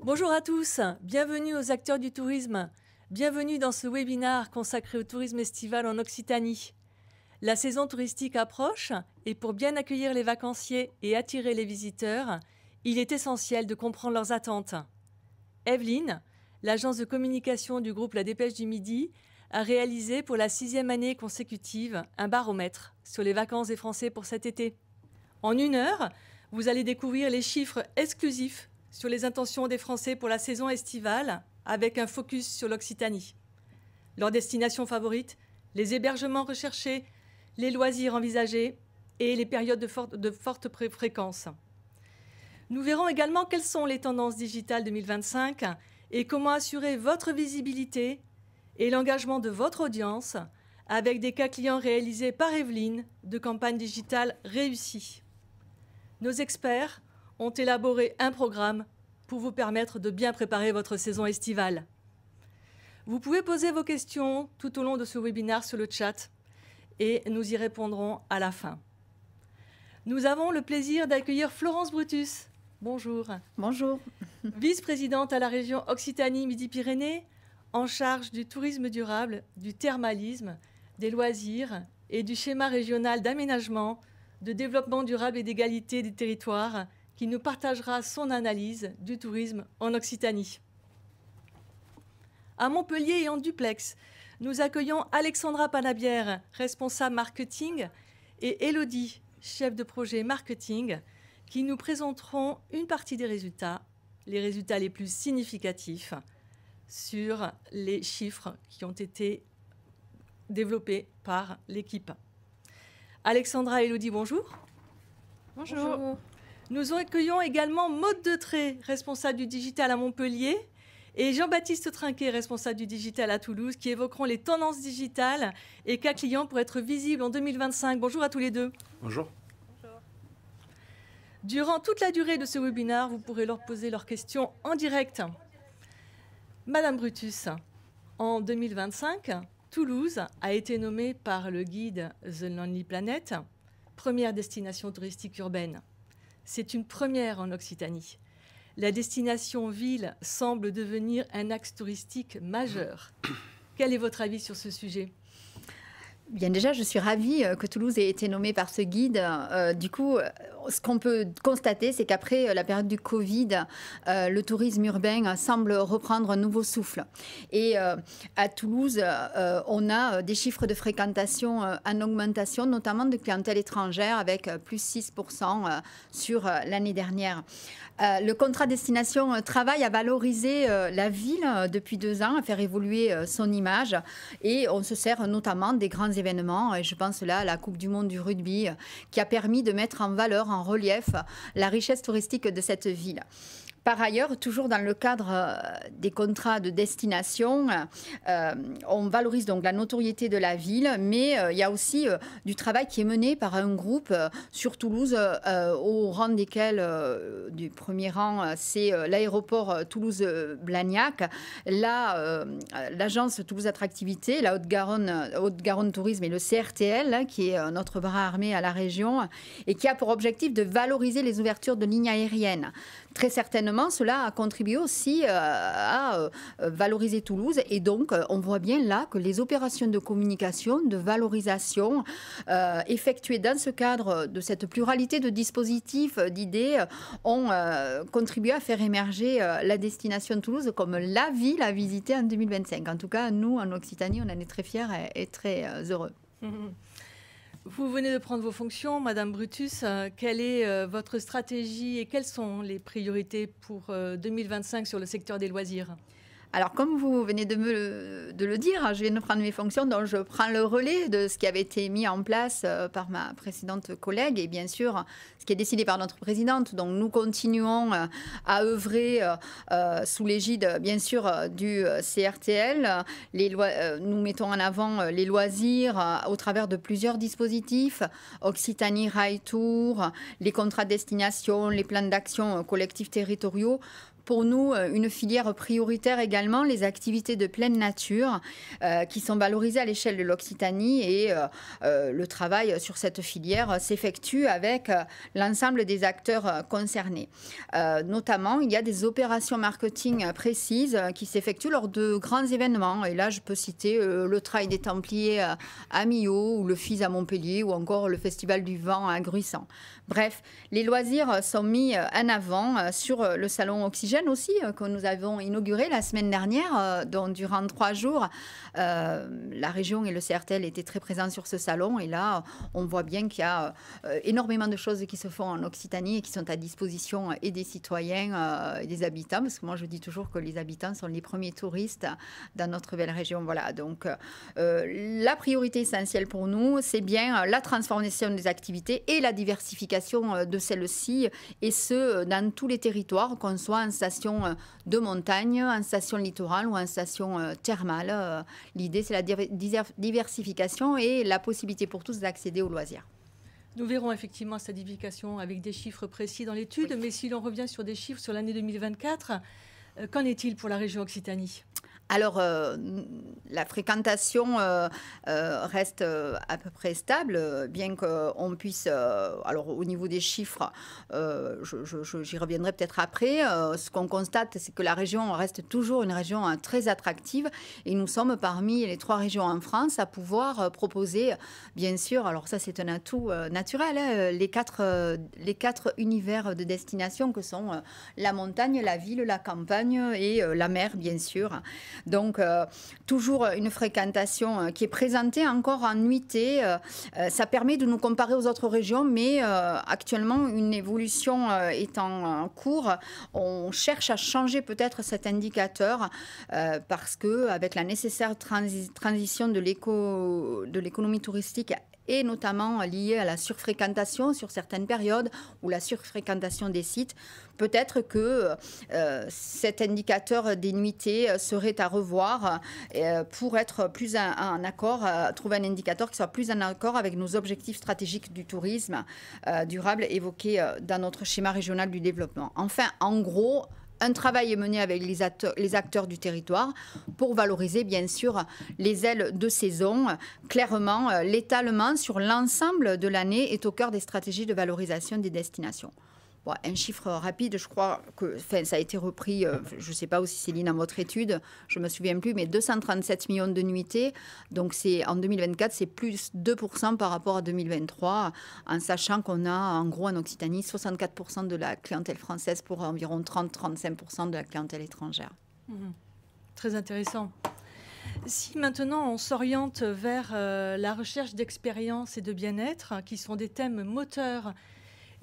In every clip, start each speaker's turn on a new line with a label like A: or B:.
A: Bonjour à tous, bienvenue aux acteurs du tourisme. Bienvenue dans ce webinaire consacré au tourisme estival en Occitanie. La saison touristique approche et pour bien accueillir les vacanciers et attirer les visiteurs, il est essentiel de comprendre leurs attentes. Evelyne, l'agence de communication du groupe La Dépêche du Midi, a réalisé pour la 6e année consécutive un baromètre sur les vacances des Français pour cet été. En 1 heure, vous allez découvrir les chiffres exclusifs sur les intentions des Français pour la saison estivale, avec un focus sur l'Occitanie. Leurs destinations favorites, les hébergements recherchés, les loisirs envisagés et les périodes de forte fréquence. Nous verrons également quelles sont les tendances digitales 2025 et comment assurer votre visibilité et l'engagement de votre audience avec des cas clients réalisés par Evelyne de campagnes digitales réussies. Nos experts ont élaboré un programme pour vous permettre de bien préparer votre saison estivale. Vous pouvez poser vos questions tout au long de ce webinaire sur le chat et nous y répondrons à la fin. Nous avons le plaisir d'accueillir Florence Brutus. Bonjour.
B: Bonjour.
A: Vice-présidente à la région Occitanie-Midi-Pyrénées, en charge du tourisme durable, du thermalisme, des loisirs et du schéma régional d'aménagement, de développement durable et d'égalité des territoires, qui nous partagera son analyse du tourisme en Occitanie. À Montpellier et en duplex, nous accueillons Alexandra Panabière, responsable marketing, et Élodie, chef de projet marketing, qui nous présenteront une partie des résultats, les résultats les plus significatifs sur les chiffres qui ont été développés par l'équipe. Alexandra et Élodie, bonjour.
B: Bonjour.
A: Nous accueillons également Maude Detré, responsable du digital à Montpellier, et Jean-Baptiste Trinquet, responsable du digital à Toulouse, qui évoqueront les tendances digitales et cas clients pour être visibles en 2025. Bonjour à tous les deux.
C: Bonjour.
A: Durant toute la durée de ce webinaire, vous pourrez leur poser leurs questions en direct. Madame Brutus, en 2025, Toulouse a été nommée par le guide The Lonely Planet première destination touristique urbaine. C'est une première en Occitanie. La destination ville semble devenir un axe touristique majeur. Quel est votre avis sur ce sujet ?
B: Bien déjà, je suis ravie que Toulouse ait été nommée par ce guide. Du coup, ce qu'on peut constater, c'est qu'après la période du Covid, le tourisme urbain semble reprendre un nouveau souffle. Et à Toulouse, on a des chiffres de fréquentation en augmentation, notamment de clientèle étrangère, avec plus 6% sur l'année dernière. Le contrat destination travaille à valoriser la ville depuis 2 ans, à faire évoluer son image. Et on se sert notamment des grands événements, et je pense là à la Coupe du Monde du rugby, qui a permis de mettre en valeur, en relief, la richesse touristique de cette ville. Par ailleurs, toujours dans le cadre des contrats de destination, on valorise donc la notoriété de la ville, mais il y a aussi du travail qui est mené par un groupe sur Toulouse, au rang desquels, du premier rang, c'est l'aéroport Toulouse-Blagnac, l'agence Toulouse Attractivité, la Haute-Garonne Tourisme et le CRTL, qui est notre bras armé à la région, et qui a pour objectif de valoriser les ouvertures de lignes aériennes. Très certainement, cela a contribué aussi à valoriser Toulouse. Et donc, on voit bien là que les opérations de communication, de valorisation effectuées dans ce cadre de cette pluralité de dispositifs, d'idées, ont contribué à faire émerger la destination de Toulouse comme la ville à visiter en 2025. En tout cas, nous, en Occitanie, on en est très fiers et très heureux.
A: Vous venez de prendre vos fonctions, Madame Brutus. Quelle est votre stratégie et quelles sont les priorités pour 2025 sur le secteur des loisirs ?
B: Alors, comme vous venez de le dire, je viens de prendre mes fonctions, donc je prends le relais de ce qui avait été mis en place par ma précédente collègue et bien sûr ce qui est décidé par notre présidente. Donc, nous continuons à œuvrer sous l'égide, bien sûr, du CRTL. Nous mettons en avant les loisirs au travers de plusieurs dispositifs, Occitanie Rail Tour, les contrats de destination, les plans d'action collectifs territoriaux, Pour nous, une filière prioritaire également, les activités de pleine nature qui sont valorisées à l'échelle de l'Occitanie et le travail sur cette filière s'effectue avec l'ensemble des acteurs concernés. Notamment, il y a des opérations marketing précises qui s'effectuent lors de grands événements. Et là, je peux citer le Trail des Templiers à Millau ou le FIS à Montpellier ou encore le Festival du Vent à Gruissan. Bref, les loisirs sont mis en avant sur le salon Oxygène aussi, que nous avons inauguré la semaine dernière, dont durant 3 jours, la région et le CRTL étaient très présents sur ce salon. Et là, on voit bien qu'il y a énormément de choses qui se font en Occitanie et qui sont à disposition et des citoyens et des habitants, parce que moi, je dis toujours que les habitants sont les premiers touristes dans notre belle région. Voilà, donc la priorité essentielle pour nous, c'est bien la transformation des activités et la diversification de celles-ci, et ce, dans tous les territoires, qu'on soit en station de montagne, en station littorale ou en station thermale. L'idée, c'est la diversification et la possibilité pour tous d'accéder aux loisirs.
A: Nous verrons effectivement cette diversification avec des chiffres précis dans l'étude, oui. Mais si l'on revient sur des chiffres sur l'année 2024, qu'en est-il pour la région Occitanie ?
B: Alors, la fréquentation reste à peu près stable, bien qu'on puisse, alors au niveau des chiffres, j'y reviendrai peut-être après, ce qu'on constate, c'est que la région reste toujours une région très attractive, et nous sommes parmi les 3 régions en France à pouvoir proposer, bien sûr, alors ça c'est un atout naturel, hein, les quatre univers de destination que sont la montagne, la ville, la campagne et la mer, bien sûr. Donc, toujours une fréquentation qui est présentée encore en nuitée. Ça permet de nous comparer aux autres régions, mais actuellement, une évolution est en cours. On cherche à changer peut-être cet indicateur parce qu'avec la nécessaire transition de l'économie touristique, et notamment liée à la surfréquentation sur certaines périodes ou la surfréquentation des sites, peut-être que cet indicateur des nuitées serait à revoir pour être plus en accord, trouver un indicateur qui soit plus en accord avec nos objectifs stratégiques du tourisme durable évoqués dans notre schéma régional du développement. Enfin, en gros, un travail est mené avec les acteurs du territoire pour valoriser, bien sûr, les ailes de saison. Clairement, l'étalement sur l'ensemble de l'année est au cœur des stratégies de valorisation des destinations. Bon, un chiffre rapide, je crois que ça a été repris, je ne sais pas aussi Céline dans votre étude, je ne me souviens plus, mais 237 millions de nuitées. Donc en 2024, c'est plus 2% par rapport à 2023, en sachant qu'on a en gros en Occitanie 64% de la clientèle française pour environ 30-35% de la clientèle étrangère.
A: Très intéressant. Si maintenant on s'oriente vers la recherche d'expérience et de bien-être, qui sont des thèmes moteurs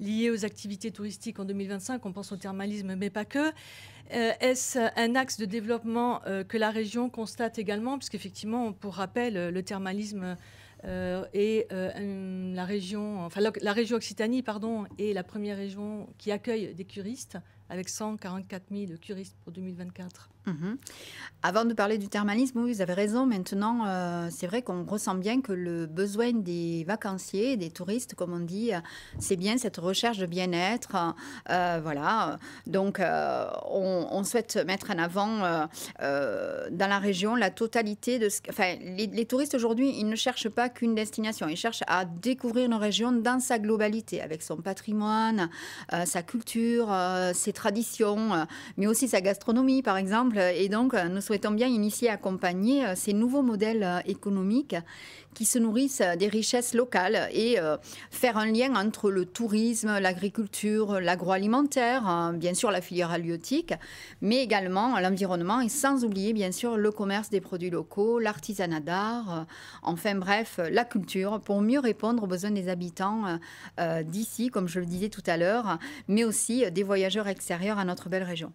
A: liés aux activités touristiques en 2025, on pense au thermalisme, mais pas que. Est-ce un axe de développement que la région constate également ? Puisqu'effectivement, pour rappel, le thermalisme et la région Occitanie, est la première région qui accueille des curistes, avec 144 000 curistes pour 2024.
B: Avant de parler du thermalisme, oui, vous avez raison. Maintenant, c'est vrai qu'on ressent bien que le besoin des vacanciers, des touristes, comme on dit, c'est bien cette recherche de bien-être. Voilà. Donc, on souhaite mettre en avant dans la région la totalité de ce... Enfin, les touristes aujourd'hui, ils ne cherchent pas qu'une destination. Ils cherchent à découvrir une région dans sa globalité, avec son patrimoine, sa culture, ses traditions, mais aussi sa gastronomie, par exemple. Et donc, nous souhaitons bien initier et accompagner ces nouveaux modèles économiques qui se nourrissent des richesses locales et faire un lien entre le tourisme, l'agriculture, l'agroalimentaire, bien sûr la filière halieutique, mais également l'environnement et sans oublier bien sûr le commerce des produits locaux, l'artisanat d'art, enfin bref, la culture pour mieux répondre aux besoins des habitants d'ici, comme je le disais tout à l'heure, mais aussi des voyageurs extérieurs à notre belle région.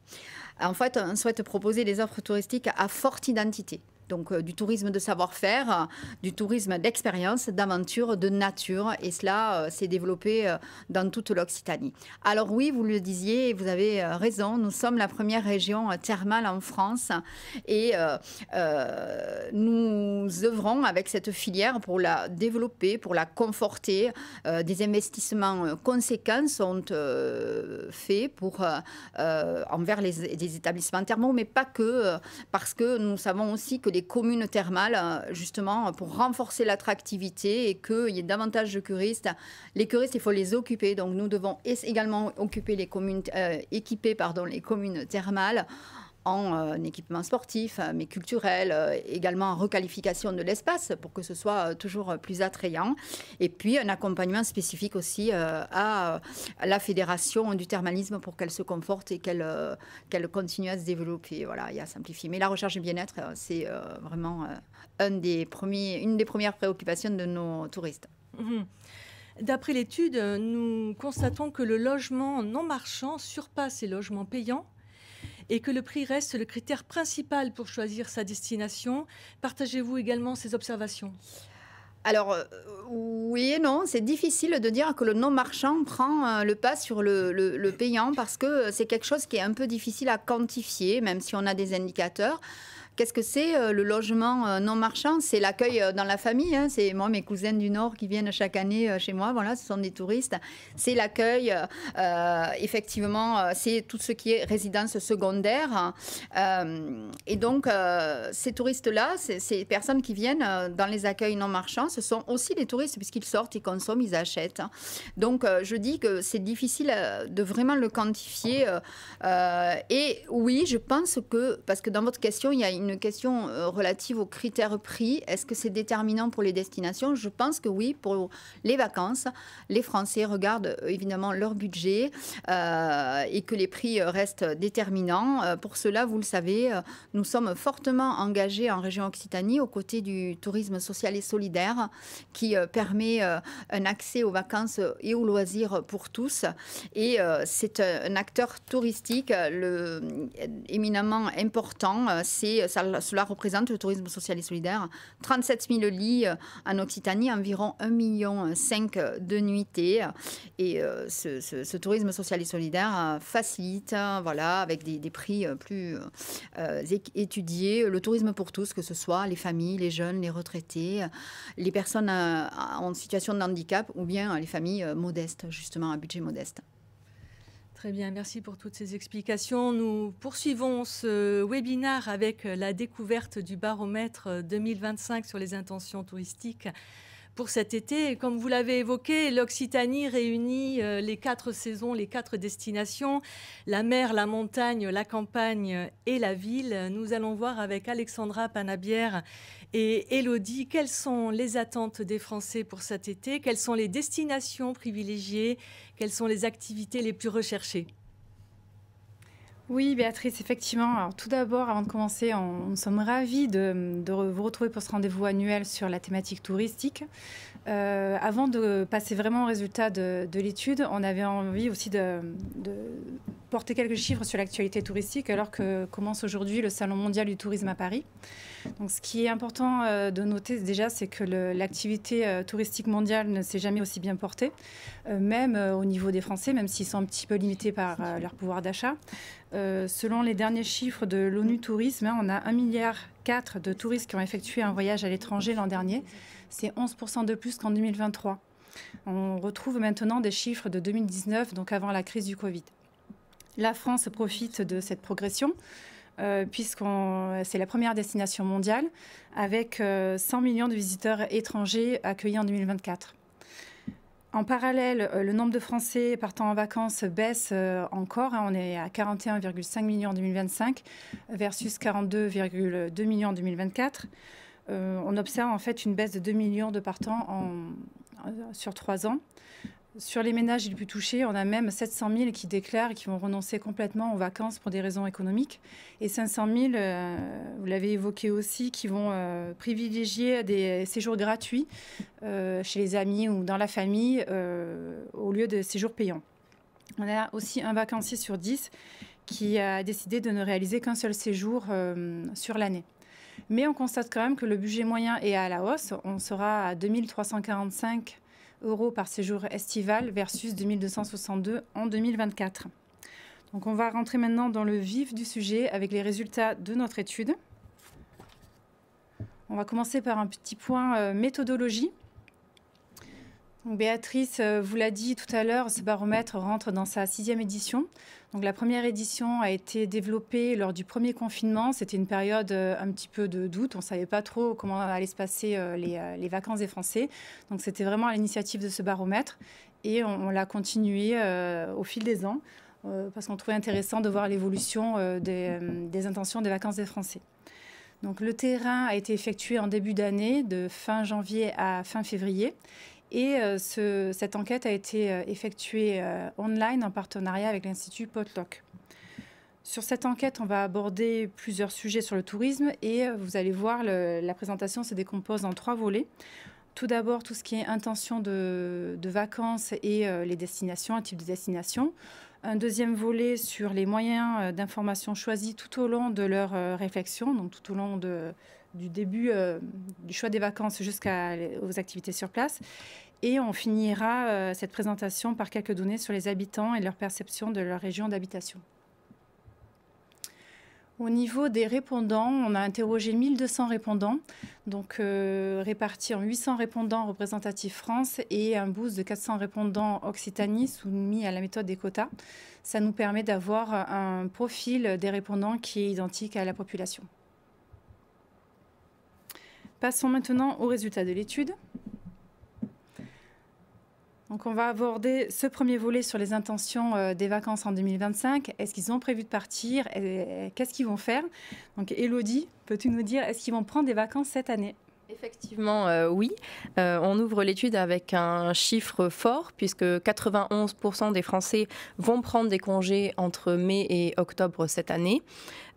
B: En fait, on souhaite proposer des offres touristiques à forte identité. Donc du tourisme de savoir-faire, du tourisme d'expérience, d'aventure, de nature. Et cela s'est développé dans toute l'Occitanie. Alors oui, vous le disiez, et vous avez raison, nous sommes la première région thermale en France. Et nous œuvrons avec cette filière pour la développer, pour la conforter. Des investissements conséquents sont faits envers les établissements thermaux, mais pas que, parce que nous savons aussi que les communes thermales, justement, pour renforcer l'attractivité et qu'il y ait davantage de curistes, les curistes, il faut les occuper. Donc nous devons également occuper les communes, équiper les communes thermales en équipement sportif, mais culturel, également en requalification de l'espace pour que ce soit toujours plus attrayant. Et puis un accompagnement spécifique aussi à la Fédération du thermalisme pour qu'elle se conforte et qu'elle continue à se développer. Voilà, et à simplifier. Mais la recherche du bien-être, c'est vraiment une des premières préoccupations de nos touristes.
A: Mmh. D'après l'étude, nous constatons que le logement non marchand surpasse les logements payants et que le prix reste le critère principal pour choisir sa destination. Partagez-vous également ces observations ?
B: Alors, oui et non, c'est difficile de dire que le non-marchand prend le pas sur le payant parce que c'est quelque chose qui est un peu difficile à quantifier, même si on a des indicateurs. Qu'est-ce que c'est le logement non marchand? C'est l'accueil dans la famille. Hein. C'est moi, mes cousines du Nord qui viennent chaque année chez moi. Voilà, ce sont des touristes. C'est l'accueil. Effectivement, c'est tout ce qui est résidence secondaire. Et donc, ces touristes-là, ces personnes qui viennent dans les accueils non marchands, ce sont aussi des touristes puisqu'ils sortent, ils consomment, ils achètent. Donc, je dis que c'est difficile de vraiment le quantifier. Et oui, je pense que, parce que dans votre question, il y a une question relative aux critères prix. Est-ce que c'est déterminant pour les destinations? Je pense que oui, pour les vacances. Les Français regardent évidemment leur budget et que les prix restent déterminants. Pour cela, vous le savez, nous sommes fortement engagés en région Occitanie aux côtés du tourisme social et solidaire qui permet un accès aux vacances et aux loisirs pour tous. Et c'est un acteur touristique éminemment important. Cela représente, le tourisme social et solidaire, 37 000 lits en Occitanie, environ 1,5 million de nuitées. Et ce tourisme social et solidaire facilite, voilà, avec des prix plus étudiés, le tourisme pour tous, que ce soit les familles, les jeunes, les retraités, les personnes en situation de handicap ou bien les familles modestes, justement, à budget modeste.
A: Très bien, merci pour toutes ces explications. Nous poursuivons ce webinaire avec la découverte du baromètre 2025 sur les intentions touristiques pour cet été. Comme vous l'avez évoqué, l'Occitanie réunit les 4 saisons, les 4 destinations, la mer, la montagne, la campagne et la ville. Nous allons voir avec Alexandra Panabière et Élodie quelles sont les attentes des Français pour cet été, quelles sont les destinations privilégiées, quelles sont les activités les plus recherchées.
C: Oui, Béatrice, effectivement. Alors, tout d'abord, avant de commencer, nous sommes ravis de vous retrouver pour ce rendez-vous annuel sur la thématique touristique. Avant de passer vraiment au résultat de l'étude, on avait envie aussi de porter quelques chiffres sur l'actualité touristique alors que commence aujourd'hui le Salon mondial du tourisme à Paris. Donc, ce qui est important de noter déjà, c'est que l'activité touristique mondiale ne s'est jamais aussi bien portée, même au niveau des Français, même s'ils sont un petit peu limités par leur pouvoir d'achat. Selon les derniers chiffres de l'ONU Tourisme, on a 1,4 milliard de touristes qui ont effectué un voyage à l'étranger l'an dernier. C'est 11% de plus qu'en 2023. On retrouve maintenant des chiffres de 2019, donc avant la crise du Covid. La France profite de cette progression puisque c'est la première destination mondiale avec 100 millions de visiteurs étrangers accueillis en 2024. En parallèle, le nombre de Français partant en vacances baisse encore. On est à 41,5 millions en 2025 versus 42,2 millions en 2024. On observe en fait une baisse de 2 millions de partants sur 3 ans. Sur les ménages les plus touchés, on a même 700 000 qui déclarent qu'ils vont renoncer complètement aux vacances pour des raisons économiques. Et 500 000, vous l'avez évoqué aussi, qui vont privilégier des séjours gratuits chez les amis ou dans la famille au lieu de séjours payants. On a aussi un vacancier sur 10 qui a décidé de ne réaliser qu'un seul séjour sur l'année. Mais on constate quand même que le budget moyen est à la hausse. On sera à 2 345 € par séjour estival versus 2 262 en 2024. Donc on va rentrer maintenant dans le vif du sujet avec les résultats de notre étude. On va commencer par un petit point méthodologie. Donc Béatrice vous l'a dit tout à l'heure, ce baromètre rentre dans sa 6e édition. Donc la première édition a été développée lors du premier confinement. C'était une période un petit peu de doute. On ne savait pas trop comment allaient se passer les vacances des Français. Donc c'était vraiment à l'initiative de ce baromètre. Et on l'a continué au fil des ans parce qu'on trouvait intéressant de voir l'évolution des intentions des vacances des Français. Donc le terrain a été effectué en début d'année, de fin janvier à fin février. Et cette enquête a été effectuée online en partenariat avec l'Institut Potluck. Sur cette enquête, on va aborder plusieurs sujets sur le tourisme et vous allez voir, la présentation se décompose en 3 volets. Tout d'abord, tout ce qui est intention de vacances et les destinations, un type de destination. Un deuxième volet sur les moyens d'information choisis tout au long de leur réflexion, donc tout au long du début du choix des vacances jusqu'aux activités sur place. Et on finira cette présentation par quelques données sur les habitants et leur perception de leur région d'habitation. Au niveau des répondants, on a interrogé 1200 répondants, donc répartis en 800 répondants représentatifs France et un boost de 400 répondants Occitanie soumis à la méthode des quotas. Ça nous permet d'avoir un profil des répondants qui est identique à la population. Passons maintenant aux résultats de l'étude. Donc on va aborder ce premier volet sur les intentions des vacances en 2025. Est-ce qu'ils ont prévu de partir? Qu'est-ce qu'ils vont faire? Donc Élodie, peux-tu nous dire, est-ce qu'ils vont prendre des vacances cette année?
D: Effectivement, oui. On ouvre l'étude avec un chiffre fort puisque 91% des Français vont prendre des congés entre mai et octobre cette année.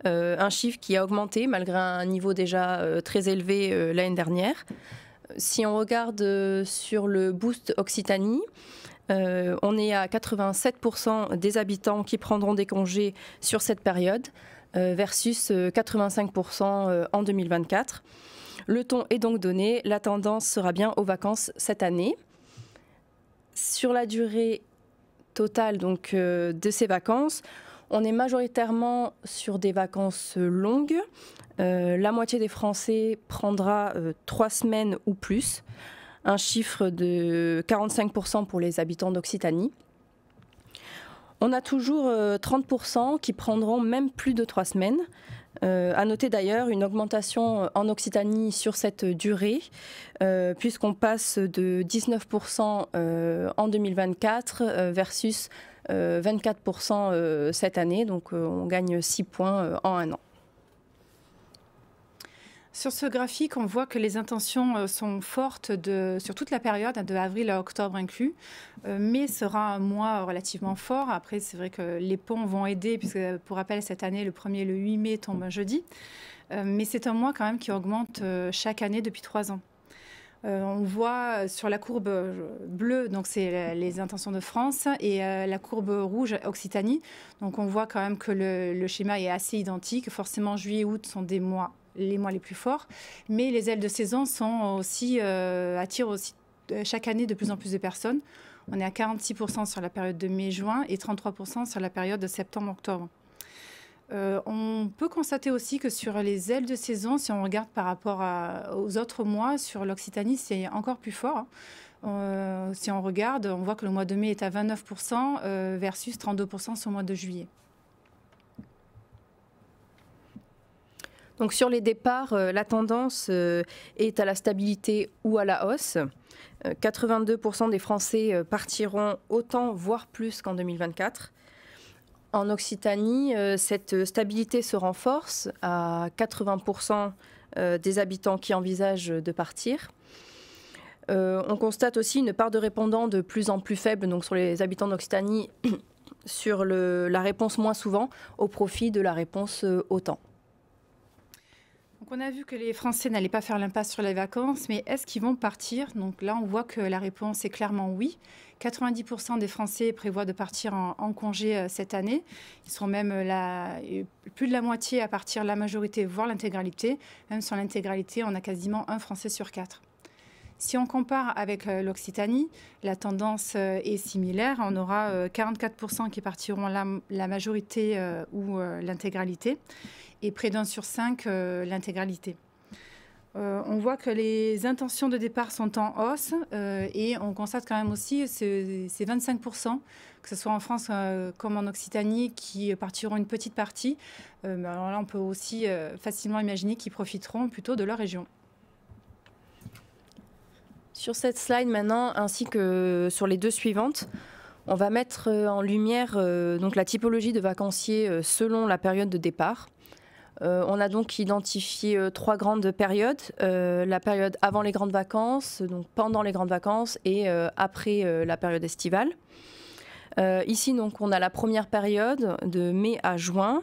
D: Un chiffre qui a augmenté malgré un niveau déjà très élevé l'année dernière. Si on regarde sur le boost Occitanie, on est à 87% des habitants qui prendront des congés sur cette période versus 85% en 2024. Le ton est donc donné, la tendance sera bien aux vacances cette année. Sur la durée totale donc, de ces vacances, on est majoritairement sur des vacances longues. La moitié des Français prendra 3 semaines ou plus, un chiffre de 45% pour les habitants d'Occitanie. On a toujours 30% qui prendront même plus de 3 semaines. À noter d'ailleurs une augmentation en Occitanie sur cette durée, puisqu'on passe de 19% en 2024 versus 24% cette année. Donc on gagne 6 points en un an.
C: Sur ce graphique, on voit que les intentions sont fortes sur toute la période, de avril à octobre inclus, mais sera un mois relativement fort. Après, c'est vrai que les ponts vont aider, puisque pour rappel, cette année, le 1er et le 8 mai tombe un jeudi. Mais c'est un mois quand même qui augmente chaque année depuis 3 ans. On voit sur la courbe bleue, donc c'est les intentions de France, et la courbe rouge, Occitanie. Donc on voit quand même que le schéma est assez identique. Forcément, juillet et août sont les mois les plus forts, mais les ailes de saison attirent aussi chaque année de plus en plus de personnes. On est à 46% sur la période de mai-juin et 33% sur la période de septembre-octobre. On peut constater aussi que sur les ailes de saison, si on regarde par rapport aux autres mois, sur l'Occitanie, c'est encore plus fort. Si on regarde, on voit que le mois de mai est à 29% versus 32% sur le mois de juillet.
D: Donc sur les départs, la tendance est à la stabilité ou à la hausse. 82% des Français partiront autant, voire plus qu'en 2024. En Occitanie, cette stabilité se renforce à 80% des habitants qui envisagent de partir. On constate aussi une part de répondants de plus en plus faible, donc sur les habitants d'Occitanie, sur la réponse moins souvent, au profit de la réponse autant.
C: On a vu que les Français n'allaient pas faire l'impasse sur les vacances, mais est-ce qu'ils vont partir? Donc là, on voit que la réponse est clairement oui. 90% des Français prévoient de partir en congé cette année. Ils seront même plus de la moitié à partir, la majorité, voire l'intégralité. Même sur l'intégralité, on a quasiment un Français sur 4. Si on compare avec l'Occitanie, la tendance est similaire. On aura 44% qui partiront la majorité ou l'intégralité, et près d'un sur 5 l'intégralité. On voit que les intentions de départ sont en hausse et on constate quand même aussi ces 25%, que ce soit en France comme en Occitanie, qui partiront une petite partie. Alors là, on peut aussi facilement imaginer qu'ils profiteront plutôt de leur région.
D: Sur cette slide maintenant, ainsi que sur les deux suivantes, on va mettre en lumière donc la typologie de vacanciers selon la période de départ. On a donc identifié 3 grandes périodes, la période avant les grandes vacances, donc pendant les grandes vacances et après la période estivale. Ici, donc, on a la première période de mai à juin.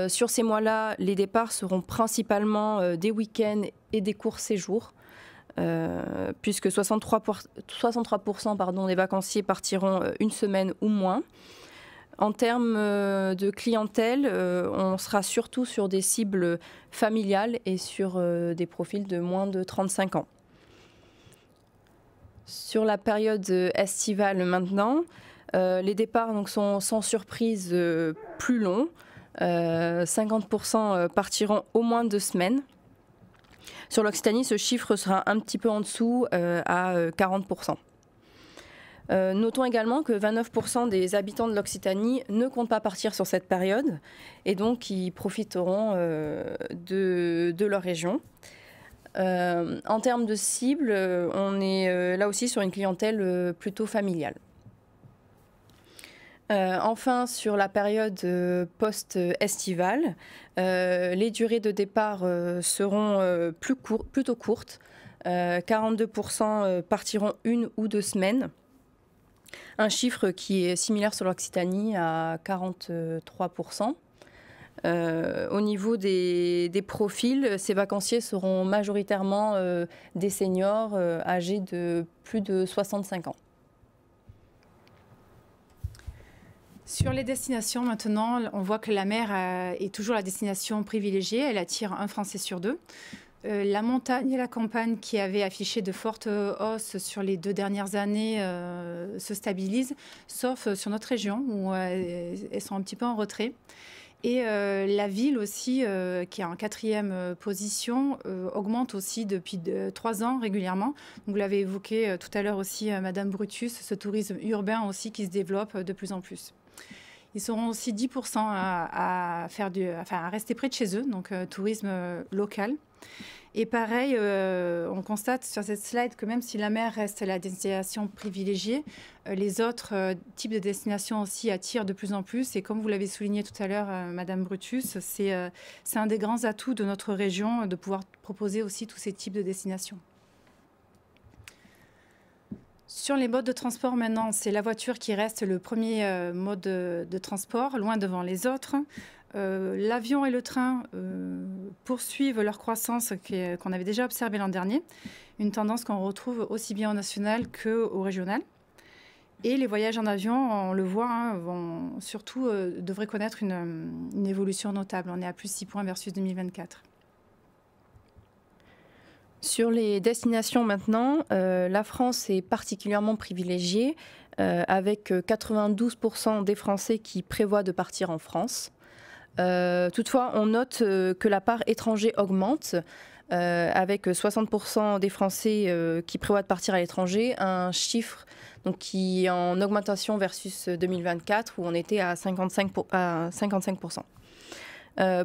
D: Sur ces mois-là, les départs seront principalement des week-ends et des courts séjours. Puisque 63% des vacanciers partiront une semaine ou moins. En termes de clientèle, on sera surtout sur des cibles familiales et sur des profils de moins de 35 ans. Sur la période estivale maintenant, les départs donc, sont sans surprise plus longs. 50% partiront au moins 2 semaines. Sur l'Occitanie, ce chiffre sera un petit peu en dessous, à 40%. Notons également que 29% des habitants de l'Occitanie ne comptent pas partir sur cette période et donc ils profiteront de leur région. En termes de cible, on est là aussi sur une clientèle plutôt familiale. Enfin, sur la période post-estivale, les durées de départ seront plutôt courtes. 42% partiront 1 ou 2 semaines. Un chiffre qui est similaire sur l'Occitanie à 43%. Au niveau des profils, ces vacanciers seront majoritairement des seniors âgés de plus de 65 ans.
C: Sur les destinations, maintenant, on voit que la mer est toujours la destination privilégiée. Elle attire un Français sur 2. La montagne et la campagne, qui avaient affiché de fortes hausses sur les 2 dernières années, se stabilisent, sauf sur notre région, où elles sont un petit peu en retrait. Et la ville aussi, qui est en 4e position, augmente aussi depuis 3 ans régulièrement. Donc, vous l'avez évoqué tout à l'heure aussi, Madame Brutus, ce tourisme urbain aussi qui se développe de plus en plus. Ils seront aussi 10% à rester près de chez eux, donc tourisme local. Et pareil, on constate sur cette slide que même si la mer reste la destination privilégiée, les autres types de destinations aussi attirent de plus en plus. Et comme vous l'avez souligné tout à l'heure, Madame Brutus, c'est un des grands atouts de notre région de pouvoir proposer aussi tous ces types de destinations. Sur les modes de transport maintenant, c'est la voiture qui reste le premier mode de transport, loin devant les autres. L'avion et le train poursuivent leur croissance qu'on avait déjà observée l'an dernier, une tendance qu'on retrouve aussi bien au national qu'au régional. Et les voyages en avion, on le voit, devraient connaître une évolution notable. On est à plus 6 points versus 2024.
D: Sur les destinations maintenant, la France est particulièrement privilégiée, avec 92% des Français qui prévoient de partir en France. Toutefois, on note que la part étranger augmente, avec 60% des Français qui prévoient de partir à l'étranger, un chiffre donc, qui est en augmentation versus 2024, où on était à 55%.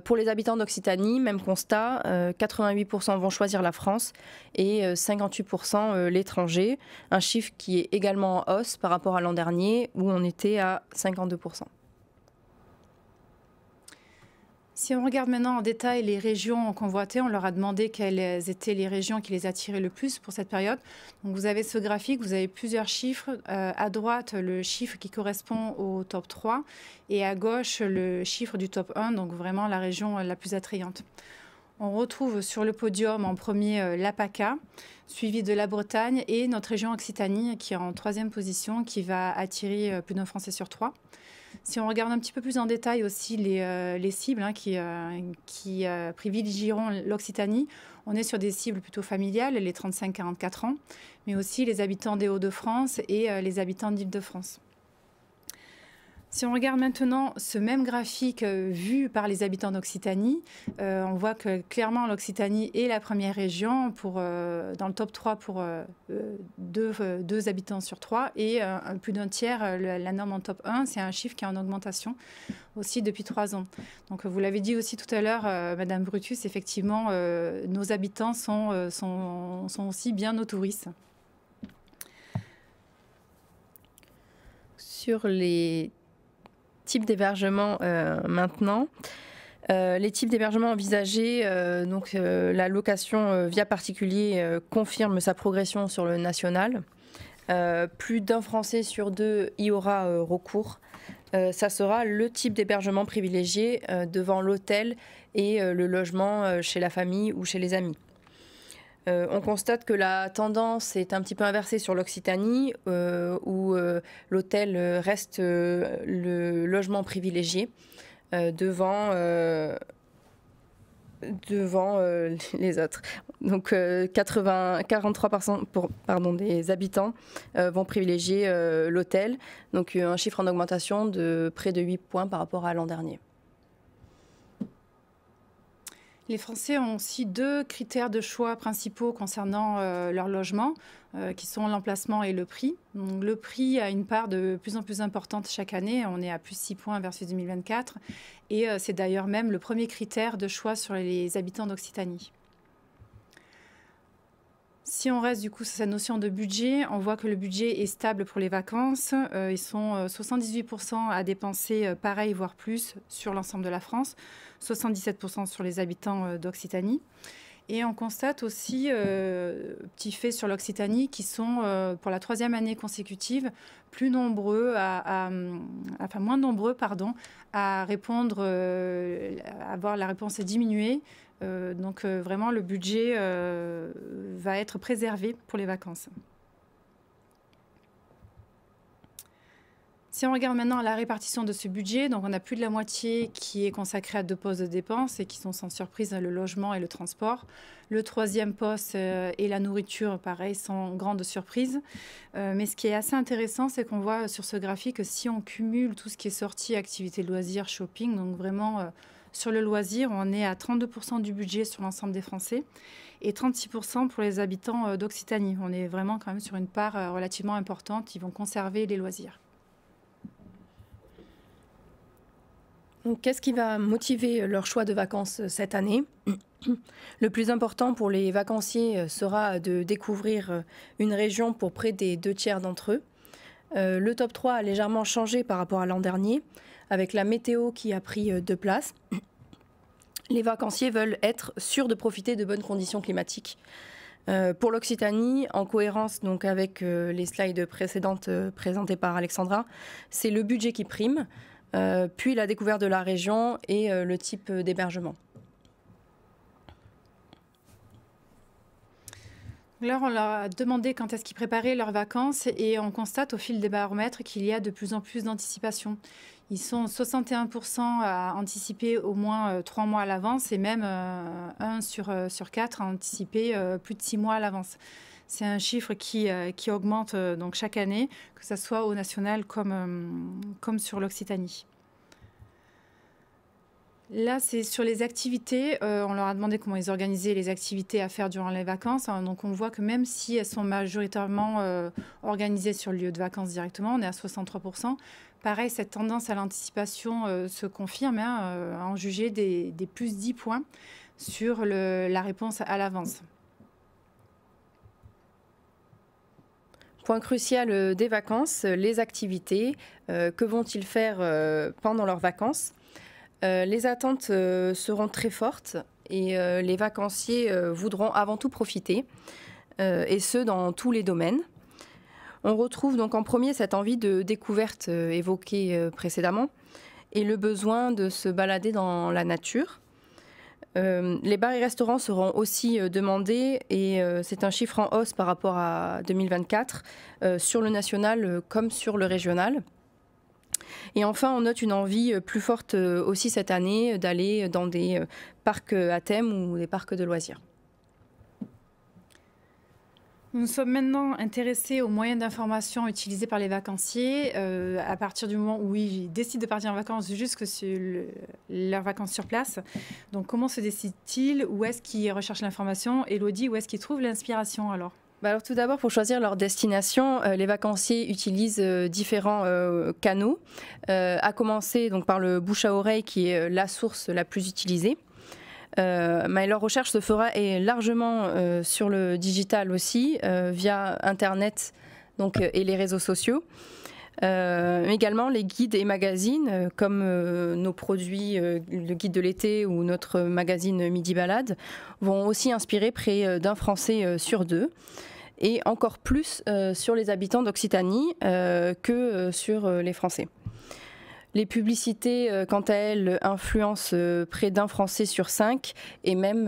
D: Pour les habitants d'Occitanie, même constat, 88% vont choisir la France et 58% l'étranger, un chiffre qui est également en hausse par rapport à l'an dernier où on était à 52%.
C: Si on regarde maintenant en détail les régions convoitées, on leur a demandé quelles étaient les régions qui les attiraient le plus pour cette période. Donc vous avez ce graphique, vous avez plusieurs chiffres. À droite, le chiffre qui correspond au top 3 et à gauche, le chiffre du top 1, donc vraiment la région la plus attrayante. On retrouve sur le podium en premier la PACA, suivi de la Bretagne et notre région Occitanie qui est en 3e position, qui va attirer plus d'un Français sur 3. Si on regarde un petit peu plus en détail aussi les cibles qui privilégieront l'Occitanie, on est sur des cibles plutôt familiales, les 35-44 ans, mais aussi les habitants des Hauts-de-France et les habitants d'Île-de-France. Si on regarde maintenant ce même graphique vu par les habitants d'Occitanie, on voit que clairement l'Occitanie est la première région dans le top 3 pour 2 habitants sur 3 et plus d'un tiers, la norme en top 1, c'est un chiffre qui est en augmentation aussi depuis 3 ans. Donc vous l'avez dit aussi tout à l'heure, Madame Brutus, effectivement, nos habitants sont aussi bien nos touristes.
D: Sur les types d'hébergement maintenant. Les types d'hébergement envisagés, la location via particulier confirme sa progression sur le national. Plus d'un Français sur 2 y aura recours. Ça sera le type d'hébergement privilégié devant l'hôtel et le logement chez la famille ou chez les amis. On constate que la tendance est un petit peu inversée sur l'Occitanie, où l'hôtel reste le logement privilégié devant les autres. Donc 43% des habitants vont privilégier l'hôtel, donc un chiffre en augmentation de près de 8 points par rapport à l'an dernier.
C: Les Français ont aussi 2 critères de choix principaux concernant leur logement, qui sont l'emplacement et le prix. Donc, le prix a une part de plus en plus importante chaque année. On est à plus 6 points versus 2024. Et c'est d'ailleurs même le premier critère de choix sur les habitants d'Occitanie. Si on reste du coup sur cette notion de budget, on voit que le budget est stable pour les vacances. Ils sont 78% à dépenser pareil, voire plus, sur l'ensemble de la France, 77% sur les habitants d'Occitanie. Et on constate aussi, petit fait sur l'Occitanie, qui sont pour la 3e année consécutive moins nombreux à répondre, à avoir la réponse diminuée. Donc vraiment, le budget va être préservé pour les vacances. Si on regarde maintenant la répartition de ce budget, donc on a plus de la moitié qui est consacrée à 2 postes de dépenses et qui sont sans surprise le logement et le transport. Le 3e poste et la nourriture, pareil, sans grande surprise. Mais ce qui est assez intéressant, c'est qu'on voit sur ce graphique que si on cumule tout ce qui est sortie, activités de loisirs, shopping, donc vraiment sur le loisir, on est à 32% du budget sur l'ensemble des Français et 36% pour les habitants d'Occitanie. On est vraiment quand même sur une part relativement importante. Ils vont conserver les loisirs.
D: Donc, qu'est-ce qui va motiver leur choix de vacances cette année ? Le plus important pour les vacanciers sera de découvrir une région pour près des 2 tiers d'entre eux. Le top 3 a légèrement changé par rapport à l'an dernier, avec la météo qui a pris 2 places. Les vacanciers veulent être sûrs de profiter de bonnes conditions climatiques. Pour l'Occitanie, en cohérence donc avec les slides précédentes présentées par Alexandra, c'est le budget qui prime, puis la découverte de la région et le type d'hébergement.
C: Là, on leur a demandé quand est-ce qu'ils préparaient leurs vacances et on constate au fil des baromètres qu'il y a de plus en plus d'anticipation. Ils sont 61% à anticiper au moins 3 mois à l'avance et même 1 sur 4 à anticiper plus de 6 mois à l'avance. C'est un chiffre qui augmente donc chaque année, que ce soit au national comme sur l'Occitanie. Là, c'est sur les activités. On leur a demandé comment ils organisaient les activités à faire durant les vacances. Donc, on voit que même si elles sont majoritairement organisées sur le lieu de vacances directement, on est à 63%. Pareil, cette tendance à l'anticipation se confirme, à en juger des plus 10 points sur la réponse à l'avance.
D: Point crucial des vacances, les activités. Que vont-ils faire pendant leurs vacances ? Les attentes seront très fortes et les vacanciers voudront avant tout profiter, et ce, dans tous les domaines. On retrouve donc en premier cette envie de découverte évoquée précédemment et le besoin de se balader dans la nature. Les bars et restaurants seront aussi demandés et c'est un chiffre en hausse par rapport à 2024 sur le national comme sur le régional. Et enfin, on note une envie plus forte aussi cette année d'aller dans des parcs à thème ou des parcs de loisirs.
C: Nous sommes maintenant intéressés aux moyens d'information utilisés par les vacanciers à partir du moment où ils décident de partir en vacances jusque sur leurs vacances sur place. Donc, comment se décident-ils? Où est-ce qu'ils recherchent l'information? Élodie, où est-ce qu'ils trouvent l'inspiration alors?
D: Alors tout d'abord, pour choisir leur destination, les vacanciers utilisent différents canaux, à commencer donc, par le bouche à oreille qui est la source la plus utilisée. Mais leur recherche se fera largement sur le digital aussi, via Internet donc, et les réseaux sociaux. Également les guides et magazines, comme nos produits, le guide de l'été ou notre magazine Midi Balade, vont aussi inspirer près d'un Français sur deux. Et encore plus sur les habitants d'Occitanie que sur les Français. Les publicités, quant à elles, influencent près d'un Français sur 5 et même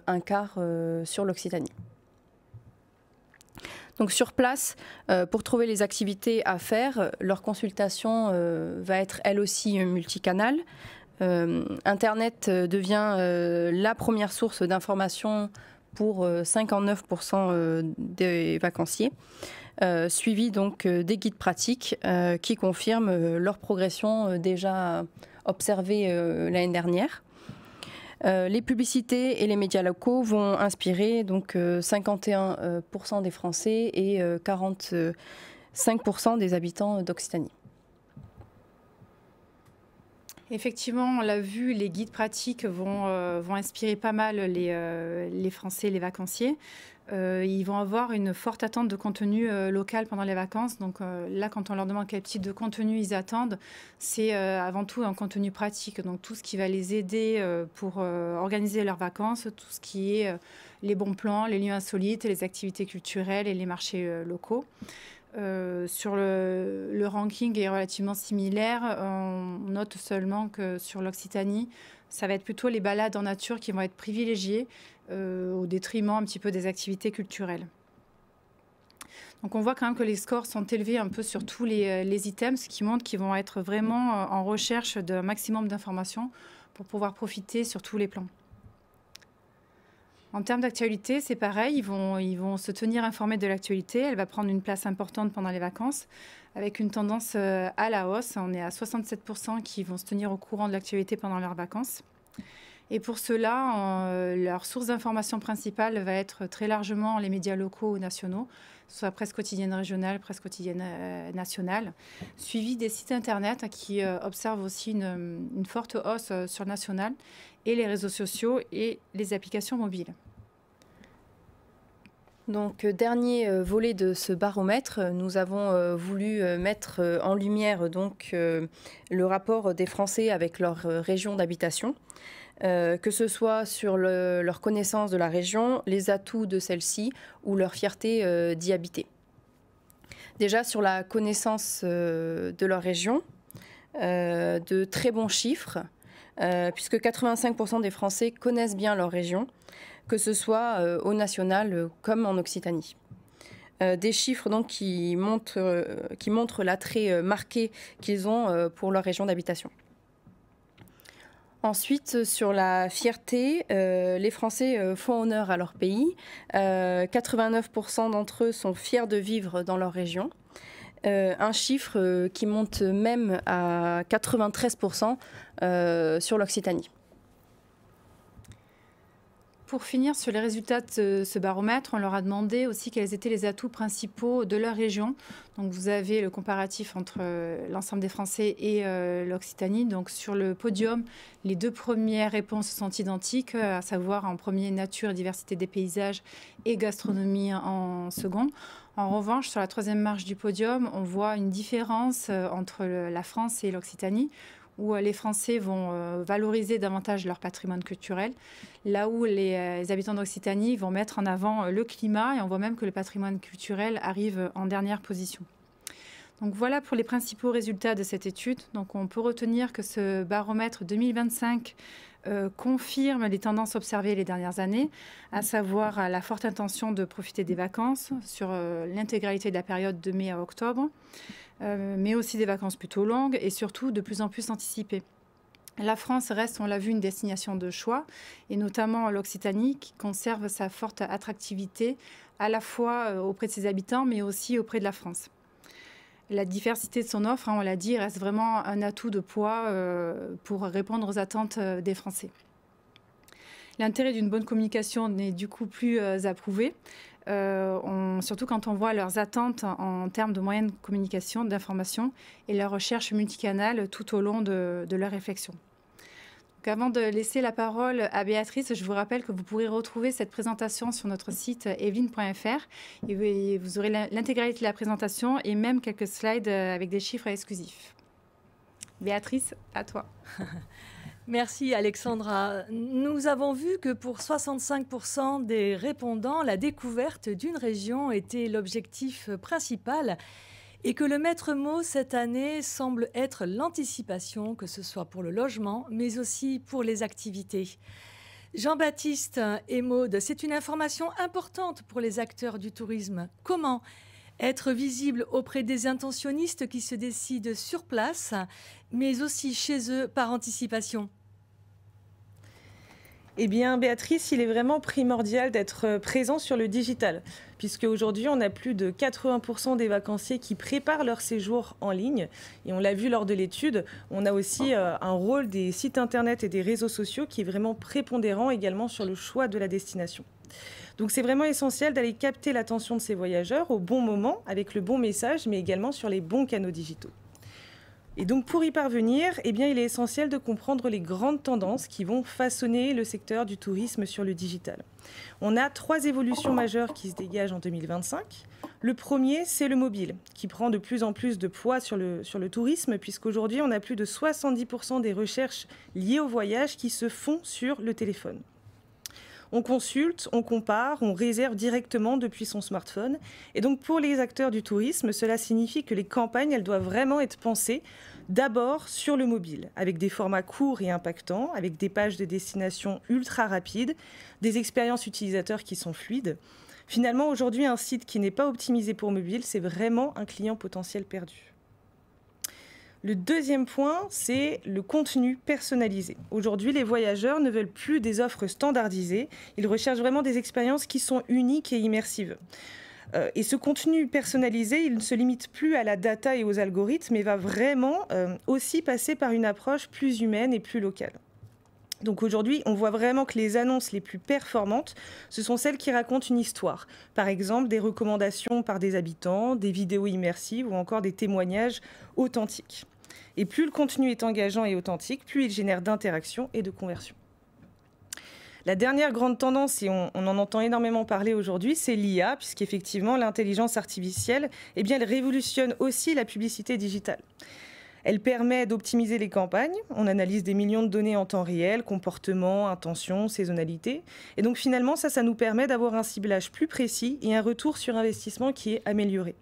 D: un quart sur l'Occitanie. Donc sur place, pour trouver les activités à faire, leur consultation va être elle aussi multicanale. Internet devient la première source d'information pour 59% des vacanciers. Suivi donc des guides pratiques qui confirment leur progression déjà observée l'année dernière. Les publicités et les médias locaux vont inspirer donc 51% des Français et 45% des habitants d'Occitanie.
C: Effectivement, on l'a vu, les guides pratiques vont inspirer pas mal les Français, les vacanciers. Ils vont avoir une forte attente de contenu local pendant les vacances. Donc là, quand on leur demande quel type de contenu ils attendent, c'est avant tout un contenu pratique. Donc tout ce qui va les aider pour organiser leurs vacances, tout ce qui est les bons plans, les lieux insolites, les activités culturelles et les marchés locaux. Sur le ranking est relativement similaire. On note seulement que sur l'Occitanie, ça va être plutôt les balades en nature qui vont être privilégiées au détriment un petit peu des activités culturelles. Donc on voit quand même que les scores sont élevés un peu sur tous les items, ce qui montre qu'ils vont être vraiment en recherche d'un maximum d'informations pour pouvoir profiter sur tous les plans. En termes d'actualité, c'est pareil, ils vont se tenir informés de l'actualité. Elle va prendre une place importante pendant les vacances, avec une tendance à la hausse. On est à 67% qui vont se tenir au courant de l'actualité pendant leurs vacances. Et pour cela, leur source d'information principale va être très largement les médias locaux ou nationaux, soit presse quotidienne régionale, presse quotidienne nationale, suivi des sites internet qui observent aussi une forte hausse sur le national, et les réseaux sociaux et les applications mobiles.
D: Donc, dernier volet de ce baromètre, nous avons voulu mettre en lumière donc, le rapport des Français avec leur région d'habitation, que ce soit sur leur connaissance de la région, les atouts de celle-ci ou leur fierté d'y habiter. Déjà sur la connaissance de leur région, de très bons chiffres, puisque 85% des Français connaissent bien leur région, que ce soit au national comme en Occitanie. Des chiffres donc, qui montrent l'attrait marqué qu'ils ont pour leur région d'habitation. Ensuite, sur la fierté, les Français font honneur à leur pays. 89% d'entre eux sont fiers de vivre dans leur région. Un chiffre qui monte même à 93% sur l'Occitanie.
C: Pour finir sur les résultats de ce baromètre, on leur a demandé aussi quels étaient les atouts principaux de leur région. Donc vous avez le comparatif entre l'ensemble des Français et l'Occitanie. Donc sur le podium, les deux premières réponses sont identiques, à savoir en premier nature et diversité des paysages et gastronomie en second. En revanche, sur la troisième marche du podium, on voit une différence entre la France et l'Occitanie, où les Français vont valoriser davantage leur patrimoine culturel, là où les habitants d'Occitanie vont mettre en avant le climat, et on voit même que le patrimoine culturel arrive en dernière position. Donc voilà pour les principaux résultats de cette étude. Donc on peut retenir que ce baromètre 2025 confirme les tendances observées les dernières années, à savoir la forte intention de profiter des vacances sur l'intégralité de la période de mai à octobre, mais aussi des vacances plutôt longues et surtout de plus en plus anticipées. La France reste, on l'a vu, une destination de choix, et notamment l'Occitanie, qui conserve sa forte attractivité à la fois auprès de ses habitants, mais aussi auprès de la France. La diversité de son offre, on l'a dit, reste vraiment un atout de poids pour répondre aux attentes des Français. L'intérêt d'une bonne communication n'est du coup plus à prouver, surtout quand on voit leurs attentes en termes de moyens de communication, d'information et leur recherche multicanale tout au long de leur réflexion. Donc avant de laisser la parole à Béatrice, je vous rappelle que vous pourrez retrouver cette présentation sur notre site eveline.fr et vous aurez l'intégralité de la présentation et même quelques slides avec des chiffres exclusifs. Béatrice, à toi.
A: Merci Alexandra. Nous avons vu que pour 65% des répondants, la découverte d'une région était l'objectif principal et que le maître mot cette année semble être l'anticipation, que ce soit pour le logement, mais aussi pour les activités. Jean-Baptiste et Maude, c'est une information importante pour les acteurs du tourisme. Comment être visible auprès des intentionnistes qui se décident sur place, mais aussi chez eux par anticipation?
E: Eh bien, Béatrice, il est vraiment primordial d'être présent sur le digital, puisque aujourd'hui, on a plus de 80% des vacanciers qui préparent leur séjour en ligne. Et on l'a vu lors de l'étude, on a aussi un rôle des sites internet et des réseaux sociaux qui est vraiment prépondérant également sur le choix de la destination. Donc c'est vraiment essentiel d'aller capter l'attention de ces voyageurs au bon moment, avec le bon message, mais également sur les bons canaux digitaux. Et donc pour y parvenir, eh bien, il est essentiel de comprendre les grandes tendances qui vont façonner le secteur du tourisme sur le digital. On a 3 évolutions majeures qui se dégagent en 2025. Le premier, c'est le mobile, qui prend de plus en plus de poids sur le tourisme, puisqu'aujourd'hui, on a plus de 70% des recherches liées au voyage qui se font sur le téléphone. On consulte, on compare, on réserve directement depuis son smartphone. Et donc pour les acteurs du tourisme, cela signifie que les campagnes, elles doivent vraiment être pensées d'abord sur le mobile, avec des formats courts et impactants, avec des pages de destination ultra rapides, des expériences utilisateurs qui sont fluides. Finalement, aujourd'hui, un site qui n'est pas optimisé pour mobile, c'est vraiment un client potentiel perdu. Le deuxième point, c'est le contenu personnalisé. Aujourd'hui, les voyageurs ne veulent plus des offres standardisées. Ils recherchent vraiment des expériences qui sont uniques et immersives. Et ce contenu personnalisé, il ne se limite plus à la data et aux algorithmes, mais va vraiment aussi passer par une approche plus humaine et plus locale. Donc aujourd'hui, on voit vraiment que les annonces les plus performantes, ce sont celles qui racontent une histoire. Par exemple, des recommandations par des habitants, des vidéos immersives ou encore des témoignages authentiques. Et plus le contenu est engageant et authentique, plus il génère d'interactions et de conversions. La dernière grande tendance, et on en entend énormément parler aujourd'hui, c'est l'IA, puisqu'effectivement, l'intelligence artificielle, eh bien, elle révolutionne aussi la publicité digitale. Elle permet d'optimiser les campagnes. On analyse des millions de données en temps réel, comportements, intentions, saisonnalité. Et donc finalement, ça nous permet d'avoir un ciblage plus précis et un retour sur investissement qui est amélioré.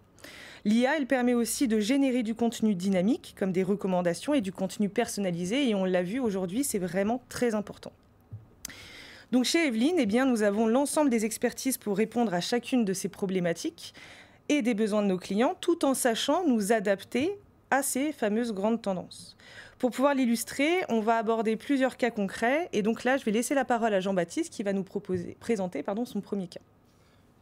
E: L'IA, elle permet aussi de générer du contenu dynamique, comme des recommandations et du contenu personnalisé. Et on l'a vu aujourd'hui, c'est vraiment très important. Donc chez Eveline, eh bien, nous avons l'ensemble des expertises pour répondre à chacune de ces problématiques et des besoins de nos clients, tout en sachant nous adapter à ces fameuses grandes tendances. Pour pouvoir l'illustrer, on va aborder plusieurs cas concrets. Et donc là, je vais laisser la parole à Jean-Baptiste qui va nous présenter son premier cas.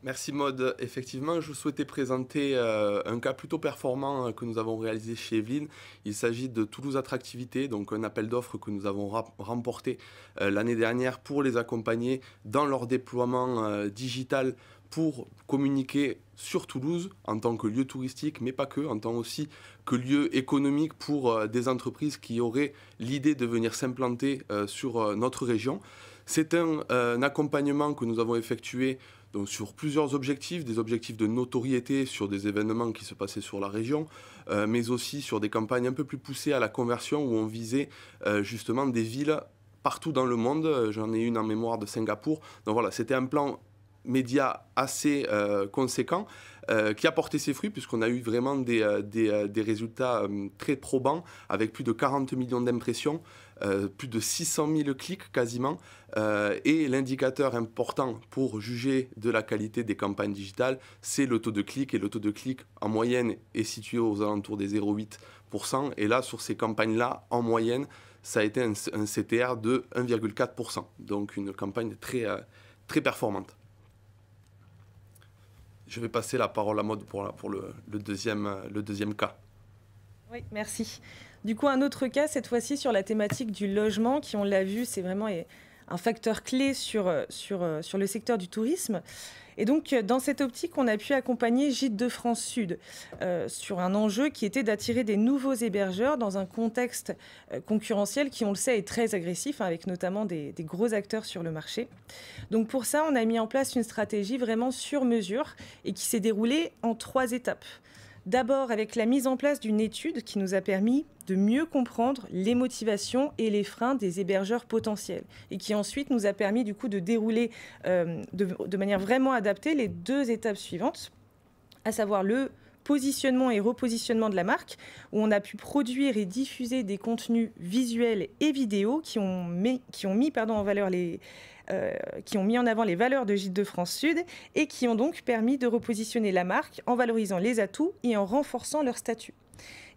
F: Merci Maude. Effectivement, je souhaitais présenter un cas plutôt performant que nous avons réalisé chez Eveline. Il s'agit de Toulouse Attractivité, donc un appel d'offres que nous avons remporté l'année dernière pour les accompagner dans leur déploiement digital pour communiquer sur Toulouse en tant que lieu touristique, mais pas que, en tant aussi que lieu économique pour des entreprises qui auraient l'idée de venir s'implanter sur notre région. C'est un accompagnement que nous avons effectué donc, sur plusieurs objectifs, des objectifs de notoriété sur des événements qui se passaient sur la région, mais aussi sur des campagnes un peu plus poussées à la conversion où on visait justement des villes partout dans le monde. J'en ai une en mémoire de Singapour. Donc voilà, c'était un plan média assez conséquent qui a porté ses fruits puisqu'on a eu vraiment des résultats très probants avec plus de 40 millions d'impressions, plus de 600 000 clics quasiment, et l'indicateur important pour juger de la qualité des campagnes digitales, c'est le taux de clic, et le taux de clic en moyenne est situé aux alentours des 0,8%, et là sur ces campagnes-là, en moyenne, ça a été un CTR de 1,4%, donc une campagne très performante. Je vais passer la parole à Maud pour le deuxième cas.
E: Oui, merci. Du coup, un autre cas, cette fois-ci sur la thématique du logement, qui, on l'a vu, c'est vraiment un facteur clé sur le secteur du tourisme. Et donc, dans cette optique, on a pu accompagner Gîtes de France Sud sur un enjeu qui était d'attirer des nouveaux hébergeurs dans un contexte concurrentiel qui, on le sait, est très agressif, avec notamment des gros acteurs sur le marché. Donc, pour ça, on a mis en place une stratégie vraiment sur mesure et qui s'est déroulée en 3 étapes. D'abord, avec la mise en place d'une étude qui nous a permis de mieux comprendre les motivations et les freins des hébergeurs potentiels et qui ensuite nous a permis du coup de dérouler de manière vraiment adaptée les 2 étapes suivantes, à savoir le positionnement et repositionnement de la marque, où on a pu produire et diffuser des contenus visuels et vidéo qui ont mis en avant les valeurs de Gîtes de France Sud et qui ont donc permis de repositionner la marque en valorisant les atouts et en renforçant leur statut.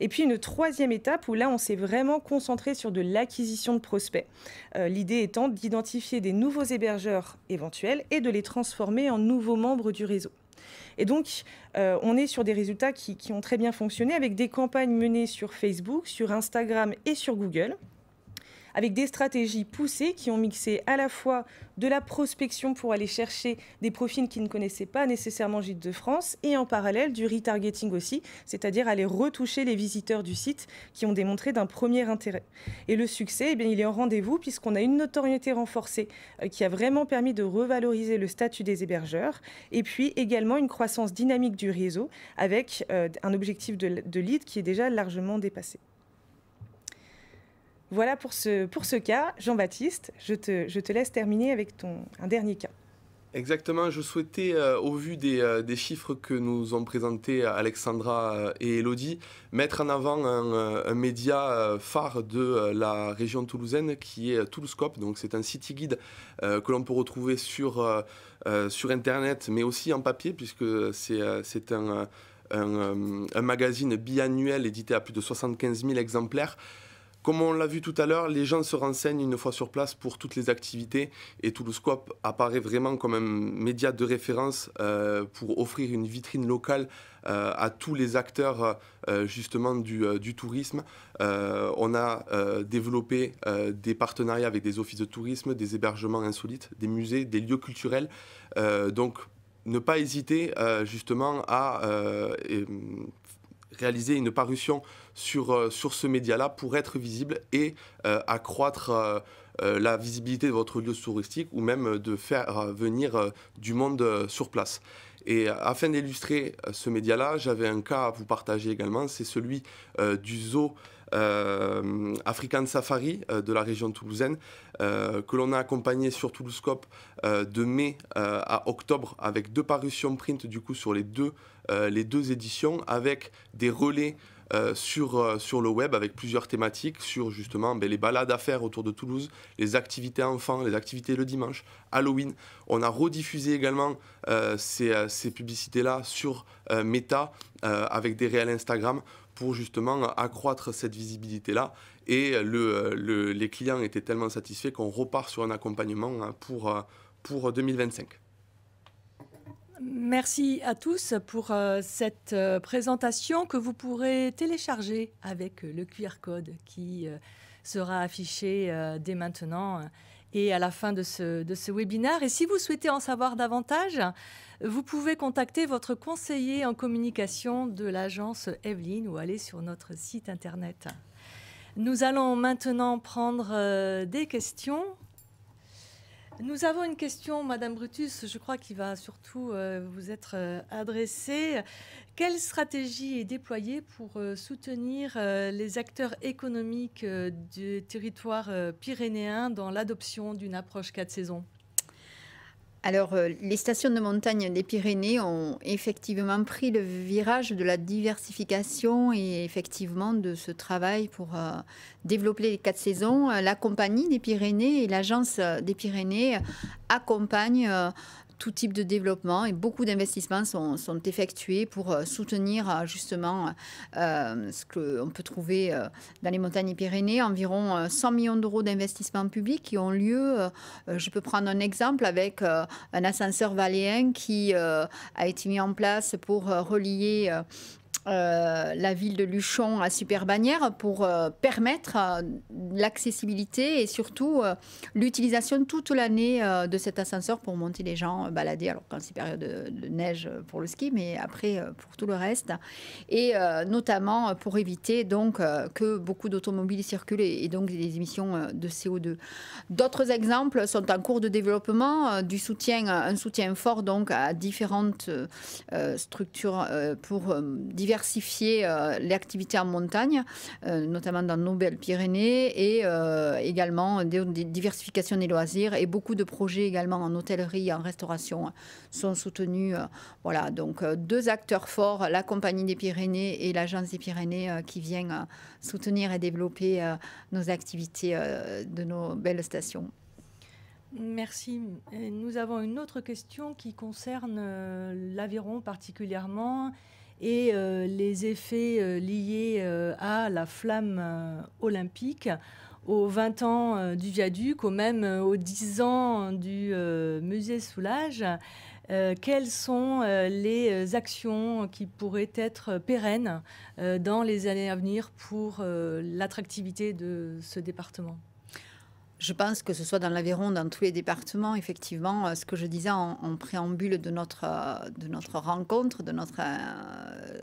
E: Et puis une 3e étape où là on s'est vraiment concentré sur de l'acquisition de prospects. L'idée étant d'identifier des nouveaux hébergeurs éventuels et de les transformer en nouveaux membres du réseau. Et donc, on est sur des résultats qui ont très bien fonctionné avec des campagnes menées sur Facebook, sur Instagram et sur Google, avec des stratégies poussées qui ont mixé à la fois de la prospection pour aller chercher des profils qui ne connaissaient pas nécessairement Gîtes de France et en parallèle du retargeting aussi, c'est-à-dire aller retoucher les visiteurs du site qui ont démontré d'un premier intérêt. Et le succès, il est en rendez-vous puisqu'on a une notoriété renforcée qui a vraiment permis de revaloriser le statut des hébergeurs et puis également une croissance dynamique du réseau avec un objectif de lead qui est déjà largement dépassé. Voilà pour ce cas. Jean-Baptiste, je te laisse terminer avec un dernier cas.
F: Exactement, je souhaitais, au vu des chiffres que nous ont présentés Alexandra et Elodie, mettre en avant un média phare de la région toulousaine qui est Toulouscope. Donc c'est un city guide que l'on peut retrouver sur Internet, mais aussi en papier, puisque c'est un magazine biannuel édité à plus de 75 000 exemplaires. Comme on l'a vu tout à l'heure, les gens se renseignent une fois sur place pour toutes les activités et Toulouscope apparaît vraiment comme un média de référence pour offrir une vitrine locale à tous les acteurs justement du tourisme. On a développé des partenariats avec des offices de tourisme, des hébergements insolites, des musées, des lieux culturels. Donc ne pas hésiter justement à réaliser une parution sur ce média-là pour être visible et accroître la visibilité de votre lieu touristique ou même de faire venir du monde sur place. Et afin d'illustrer ce média-là, j'avais un cas à vous partager également, c'est celui du zoo African Safari de la région toulousaine que l'on a accompagné sur Toulouscope de mai à octobre avec 2 parutions print du coup sur les deux éditions avec des relais sur le web avec plusieurs thématiques sur justement les balades à faire autour de Toulouse, les activités enfants, les activités le dimanche, Halloween. On a rediffusé également ces publicités-là sur Meta avec des réels Instagram pour justement accroître cette visibilité-là. Et les clients étaient tellement satisfaits qu'on repart sur un accompagnement pour 2025.
A: Merci à tous pour cette présentation que vous pourrez télécharger avec le QR code qui sera affiché dès maintenant et à la fin de ce webinaire. Et si vous souhaitez en savoir davantage, vous pouvez contacter votre conseiller en communication de l'agence Evelyne ou aller sur notre site internet. Nous allons maintenant prendre des questions. Nous avons une question, Madame Brutus, je crois qu'il va surtout vous être adressée. Quelle stratégie est déployée pour soutenir les acteurs économiques du territoire pyrénéen dans l'adoption d'une approche 4 saisons ?
B: Alors, les stations de montagne des Pyrénées ont effectivement pris le virage de la diversification et effectivement de ce travail pour développer les 4 saisons. La Compagnie des Pyrénées et l'Agence des Pyrénées accompagnent tout type de développement et beaucoup d'investissements sont effectués pour soutenir justement ce qu'on peut trouver dans les montagnes Pyrénées, environ 100 millions d'euros d'investissements publics qui ont lieu. Je peux prendre un exemple avec un ascenseur valléen qui a été mis en place pour relier la ville de Luchon à Superbannière pour permettre l'accessibilité et surtout l'utilisation toute l'année de cet ascenseur pour monter les gens balader, alors quand c'est période de neige pour le ski, mais après pour tout le reste. Et notamment pour éviter donc que beaucoup d'automobiles circulent et donc des émissions de CO2. D'autres exemples sont en cours de développement, un soutien fort donc à différentes structures pour diversifier l'activité en montagne, notamment dans nos belles Pyrénées, et également des diversifications des loisirs. Et beaucoup de projets également en hôtellerie, en restauration sont soutenus. Voilà, donc 2 acteurs forts, la Compagnie des Pyrénées et l'Agence des Pyrénées qui viennent soutenir et développer nos activités de nos belles stations.
A: Merci. Et nous avons une autre question qui concerne l'Aveyron particulièrement et les effets liés à la flamme olympique, aux 20 ans du viaduc, ou même aux 10 ans du musée Soulages. Quelles sont les actions qui pourraient être pérennes dans les années à venir pour l'attractivité de ce département ?
B: Je pense que ce soit dans l'Aveyron, dans tous les départements, effectivement, ce que je disais en préambule de notre rencontre, de notre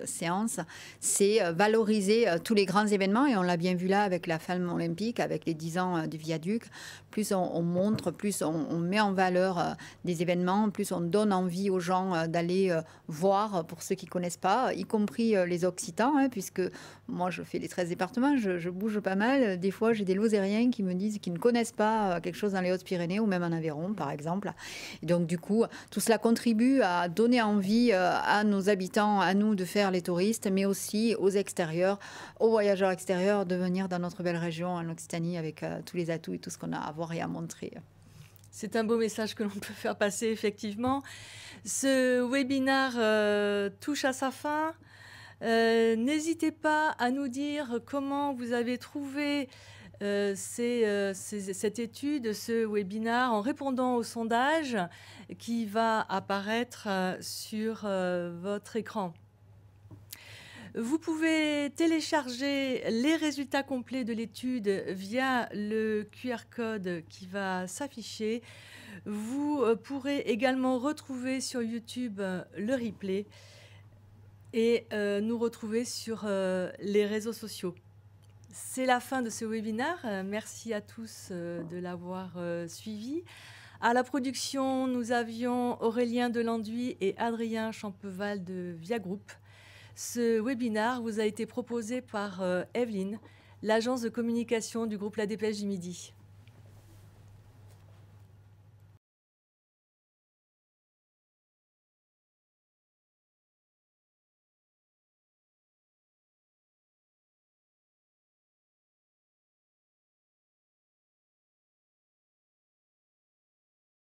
B: séance, c'est valoriser tous les grands événements. Et on l'a bien vu là avec la flamme olympique, avec les 10 ans du viaduc. Plus on montre, plus on met en valeur des événements, plus on donne envie aux gens d'aller voir, pour ceux qui ne connaissent pas, y compris les Occitans, hein, puisque moi je fais les 13 départements, je bouge pas mal. Des fois, j'ai des Lozériens qui me disent qu'ils ne connaissent pas quelque chose dans les Hautes-Pyrénées ou même en Aveyron, par exemple. Et donc, du coup, tout cela contribue à donner envie à nos habitants, à nous, de faire les touristes, mais aussi aux extérieurs, aux voyageurs extérieurs, de venir dans notre belle région, en Occitanie, avec tous les atouts et tout ce qu'on a à voir et à montrer.
A: C'est un beau message que l'on peut faire passer, effectivement. Ce webinaire touche à sa fin. N'hésitez pas à nous dire comment vous avez trouvé cette étude, ce webinaire, en répondant au sondage qui va apparaître sur votre écran. Vous pouvez télécharger les résultats complets de l'étude via le QR code qui va s'afficher. Vous pourrez également retrouver sur YouTube le replay et nous retrouver sur les réseaux sociaux. C'est la fin de ce webinaire. Merci à tous de l'avoir suivi. À la production, nous avions Aurélien Delanduy et Adrien Champeval de Via Group. Ce webinaire vous a été proposé par Evelyne, l'agence de communication du groupe La Dépêche du Midi.